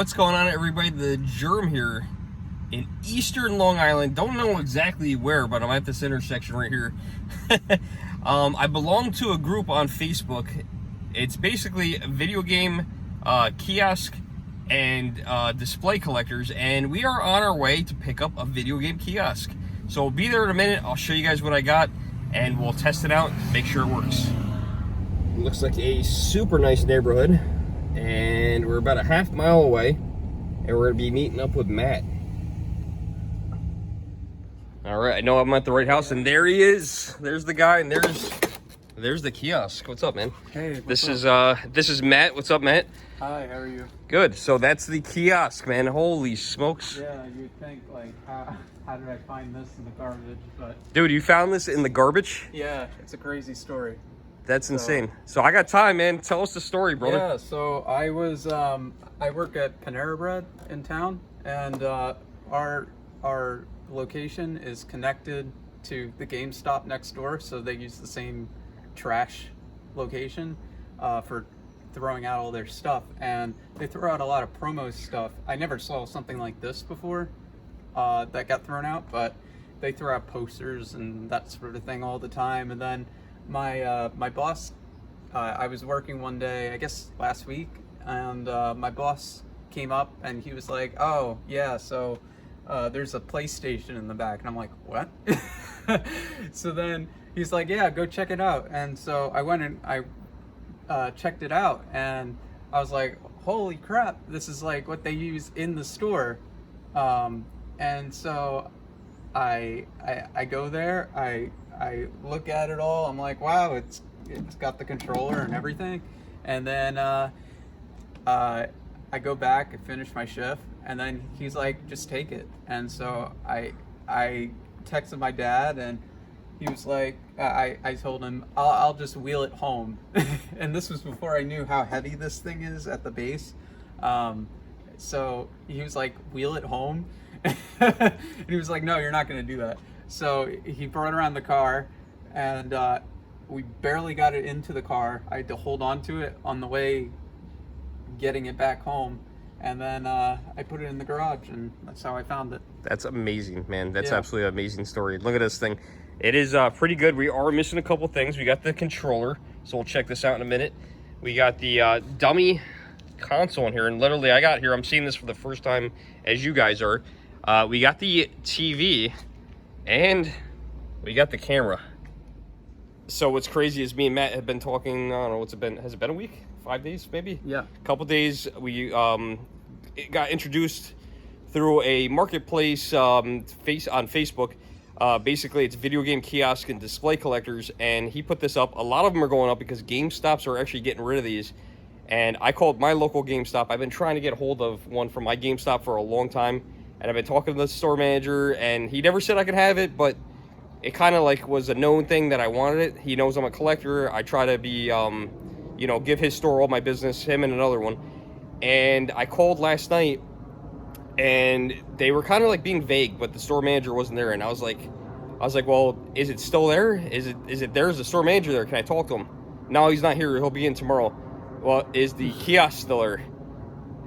What's going on, everybody? The Germ here in Eastern Long Island. Don't know exactly where, but I'm at this intersection right here. I belong to a group on Facebook. It's basically a video game kiosk and display collectors, and we are on our way to pick up a video game kiosk. So we'll be there in a minute. I'll show you guys what I got, and we'll test it out, make sure it works. It looks like a super nice neighborhood, and we're about a half mile away, and we're gonna be meeting up with Matt. All right, I know I'm at the right house, and there he is. There's the guy, and there's the kiosk. What's up, man? Hey, this is Matt. What's up, Matt? Hi, how are you? Good. So that's the kiosk, man. Holy smokes. Yeah, you'd think, like, how did I find this in the garbage? But dude, you found this in the garbage? yeah, it's a crazy story. That's insane. So I got time, man. Tell us the story, brother. Yeah, so I was I work at Panera Bread in town, and our location is connected to the GameStop next door, so they use the same trash location for throwing out all their stuff, and they throw out a lot of promo stuff. I never saw something like this before that got thrown out, but they throw out posters and that sort of thing all the time. And then my boss, I was working one day, I guess last week, and my boss came up and he was like, "Oh yeah, so there's a PlayStation in the back," and I'm like, "What?" So then he's like, "Yeah, go check it out." And so I went and I checked it out, and I was like, "Holy crap! This is like what they use in the store." And so I go there, I look at it all. I'm like, "Wow, it's got the controller and everything." And then I go back and finish my shift, and then he's like, "Just take it." And so I texted my dad, and he was like, I told him, I'll just wheel it home. And this was before I knew how heavy this thing is at the base. So he was like, "Wheel it home." And he was like, "No, you're not going to do that." So he brought around the car, and we barely got it into the car. I had to hold on to it on the way getting it back home. And then I put it in the garage, and that's how I found it. That's amazing, man. That's absolutely an amazing story. Look at this thing. It is pretty good. We are missing a couple things. We got the controller, so we'll check this out in a minute. We got the dummy console in here, and literally I got here, I'm seeing this for the first time as you guys are. We got the TV, and we got the camera. So what's crazy is me and Matt have been talking, I don't know, what's it been? Has it been a week? 5 days, maybe? Yeah. A couple days. We it got introduced through a marketplace on Facebook. Basically, it's video game kiosk and display collectors, and he put this up. A lot of them are going up because GameStops are actually getting rid of these. And I called my local GameStop. I've been trying to get a hold of one from my GameStop for a long time, and I've been talking to the store manager, and he never said I could have it, but it kind of like was a known thing that I wanted it. He knows I'm a collector. I try to be, you know, give his store all my business, him and another one. And I called last night, and they were kind of like being vague, but the store manager wasn't there. And I was like, "Well, is it still there? Is it there? Is the store manager there? Can I talk to him?" "No, he's not here. He'll be in tomorrow." "Well, is the kiosk still there?"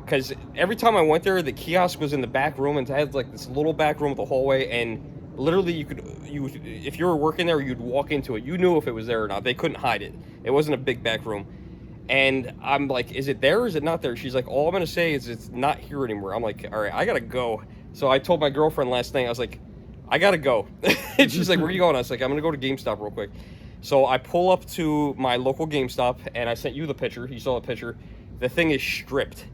Because every time I went there, the kiosk was in the back room, and it had like this little back room with a hallway, and literally you if you were working there, you'd walk into it. You knew if it was there or not. They couldn't hide it. It wasn't a big back room. And I'm like, "Is it there or is it not there?" She's like, "All I'm going to say is it's not here anymore." I'm like, "All right, I got to go." So I told my girlfriend last night, I was like, "I got to go." And she's like, "Where are you going?" I was like, "I'm going to go to GameStop real quick." So I pull up to my local GameStop, and I sent you the picture. You saw the picture. The thing is stripped.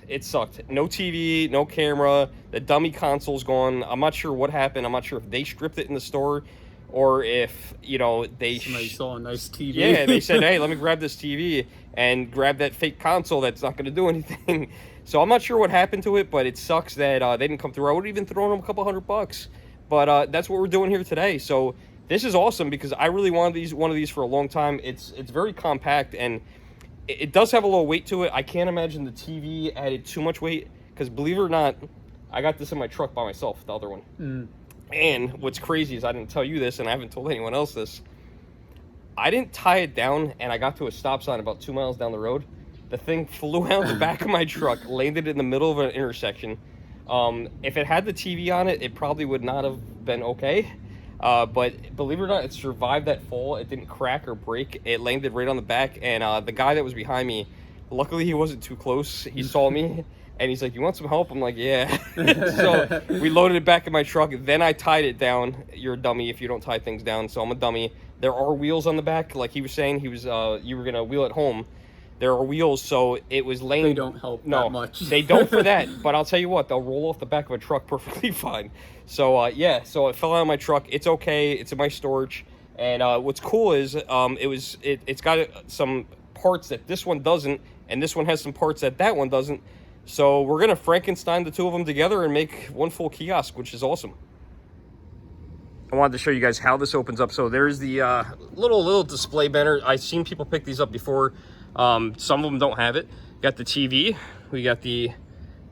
It sucked. No TV, no camera. The dummy console's gone. I'm not sure what happened. I'm not sure if they stripped it in the store, or if, you know, somebody saw a nice TV. Yeah, they said, "Hey, let me grab this TV and grab that fake console that's not going to do anything." So I'm not sure what happened to it, but it sucks that they didn't come through. I would have even thrown them a couple $100. But that's what we're doing here today. So this is awesome because I really wanted one of these for a long time. It's very compact, and it does have a little weight to it. I can't imagine the TV added too much weight because, believe it or not, I got this in my truck by myself, the other one. And what's crazy is I didn't tell you this, and I haven't told anyone else this. I didn't tie it down, and I got to a stop sign about 2 miles down the road, The thing flew out the back of my truck, landed in the middle of an intersection. If it had the TV on it, it probably would not have been okay. But believe it or not, it survived that fall. It didn't crack or break. It landed right on the back, and the guy that was behind me, luckily he wasn't too close. He saw me, and he's like, "You want some help?" I'm like, "Yeah." So we loaded it back in my truck. Then I tied it down. You're a dummy if you don't tie things down, so I'm a dummy. There are wheels on the back, like he was saying. He was you were gonna wheel it home. There are wheels, so it was laying. They don't help that much. They don't for that, but I'll tell you what, they'll roll off the back of a truck perfectly fine. So, yeah, so it fell out of my truck. It's okay. It's in my storage. And what's cool is it's got some parts that this one doesn't, and this one has some parts that one doesn't. So we're going to Frankenstein the two of them together and make one full kiosk, which is awesome. I wanted to show you guys how this opens up. So there's the little display banner. I've seen people pick these up before. Some of them don't have it. Got the TV, we got the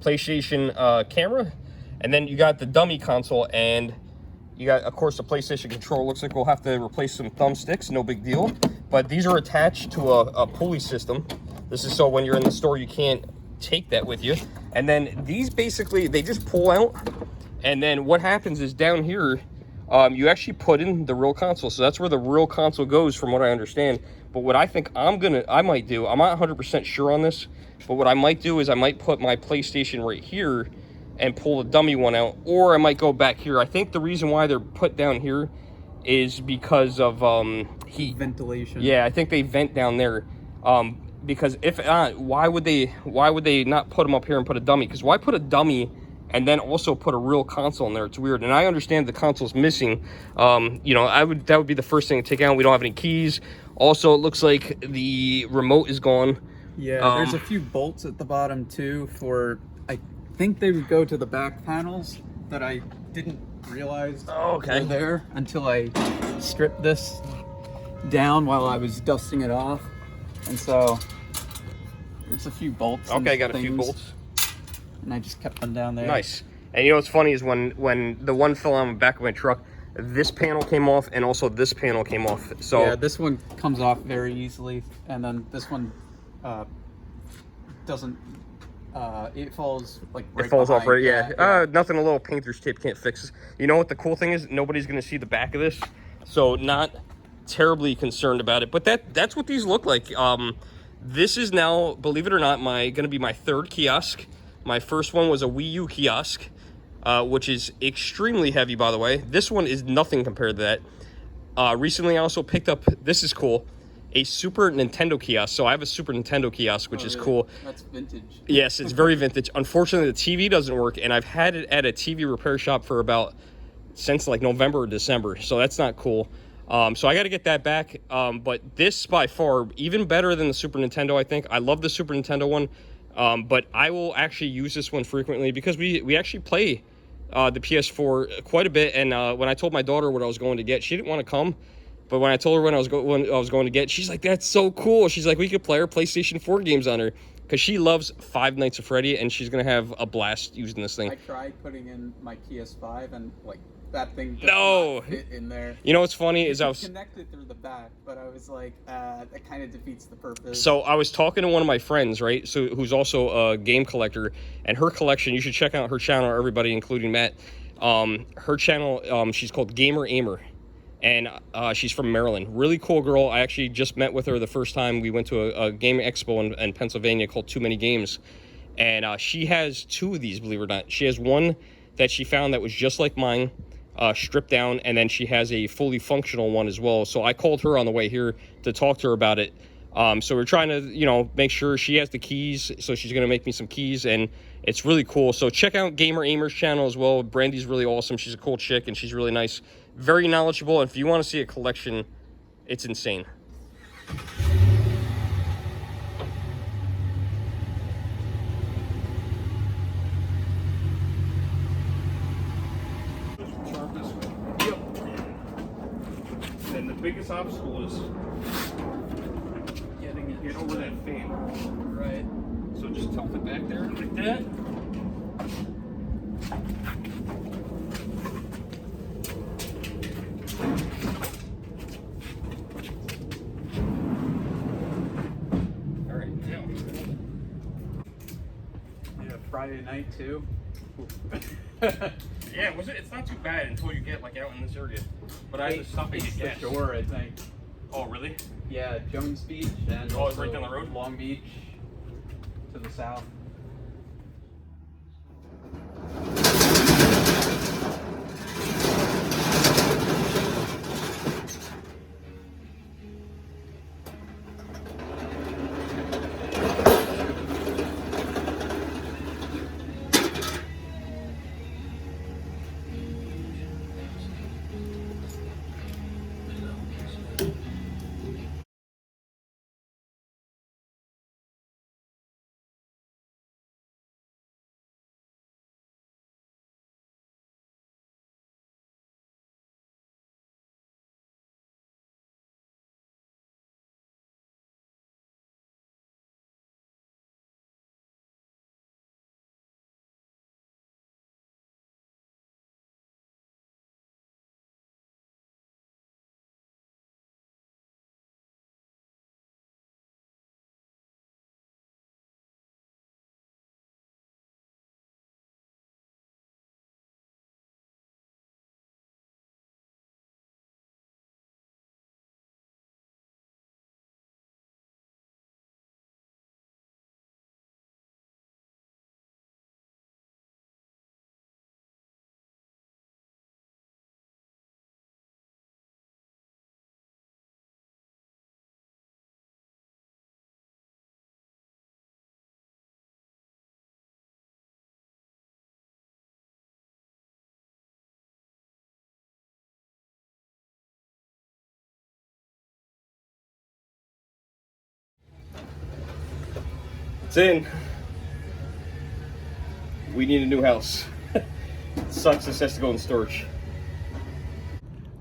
PlayStation camera, and then you got the dummy console, and you got, of course, the PlayStation controller. Looks like we'll have to replace some thumbsticks, no big deal. But these are attached to a pulley system. This is so when you're in the store, you can't take that with you. And then these basically, they just pull out, and then what happens is down here, you actually put in the real console. So that's where the real console goes, from what I understand. But what I think I might do, I'm not 100% sure on this, but what I might do is I might put my PlayStation right here and pull the dummy one out, or I might go back here. I think the reason why they're put down here is because of heat. Ventilation. Yeah, I think they vent down there. Because if not, why would they not put them up here and put a dummy? Because why put a dummy and then also put a real console in there? It's weird. And I understand the console's missing. You know, that would be the first thing to take out. We don't have any keys. Also, it looks like the remote is gone. Yeah, there's a few bolts at the bottom too for, I think they would go to the back panels that I didn't realize were there until I stripped this down while I was dusting it off. And so there's a few bolts. Okay, I got a few bolts. And I just kept them down there. Nice. And you know what's funny is when the one fell on the back of my truck, this panel came off and also this panel came off. So yeah, this one comes off very easily, and then this one doesn't. It falls like right. It falls off right. Yeah. Nothing a little painter's tape can't fix. You know what the cool thing is? Nobody's gonna see the back of this, so not terribly concerned about it. But that's what these look like. This is now, believe it or not, gonna be my third kiosk. My first one was a Wii U kiosk, which is extremely heavy, by the way. This one is nothing compared to that. Recently, I also picked up, this is cool, a Super Nintendo kiosk. So I have a Super Nintendo kiosk, which is cool. That's vintage. Yes, it's very vintage. Unfortunately, the TV doesn't work, and I've had it at a TV repair shop since like November or December. So that's not cool. So I got to get that back. But this, by far, even better than the Super Nintendo, I think. I love the Super Nintendo one. But I will actually use this one frequently because we actually play the PS4 quite a bit. And when I told my daughter what I was going to get, she didn't want to come. But when I told her when I was going to get, she's like, "That's so cool." She's like, "We could play our PlayStation 4 games on her," because she loves Five Nights at Freddy, and she's gonna have a blast using this thing. I tried putting in my PS5, and like that thing does not fit in there. You know what's funny is I was connected through the back, but I was like, that kind of defeats the purpose. So I was talking to one of my friends, right? So who's also a game collector, and her collection. You should check out her channel, everybody, including Matt. Her channel, she's called Gamer Aimer, and she's from Maryland. Really cool girl. I actually just met with her the first time we went to a game expo in Pennsylvania called Too Many Games, and she has two of these, believe it or not. She has one that she found that was just like mine, stripped down, and then she has a fully functional one as well. So I called her on the way here to talk to her about it. So we're trying to, make sure she has the keys. So she's going to make me some keys, and it's really cool. So check out Gamer Aimer's channel as well. Brandy's really awesome. She's a cool chick, and she's really nice, very knowledgeable. And if you want to see a collection, it's insane. And the biggest obstacle is get over that fan. Right. So just tilt it back there like that. All right, now Friday night too. Yeah, it's not too bad until you get like out in this area. But I have to stop and get the gas. shore, I think. Oh, really? Yeah, Jones Beach and Oh, it's also right down the road? Long Beach to the south. It's in. We need a new house. Sucks this has to go in storage.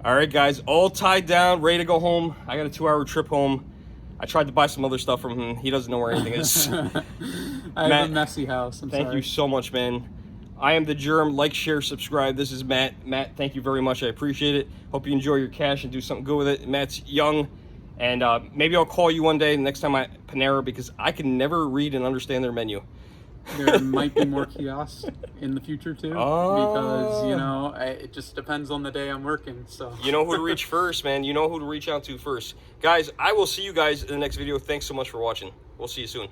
All right, guys, all tied down, ready to go home. I got a 2-hour trip home. I tried to buy some other stuff from him. He doesn't know where anything is. I have a messy house. Thank you so much, man. I am the Germ. Like, share, subscribe. This is Matt. Matt, thank you very much. I appreciate it. Hope you enjoy your cash and do something good with it. Matt's young, and maybe I'll call you one day next time I Panera, because I can never read and understand their menu. There might be more kiosks in the future too, because you know it just depends on the day I'm working. So you know who to reach first, man. You know who to reach out to first, guys. I will see you guys in the next video. Thanks so much for watching. We'll see you soon.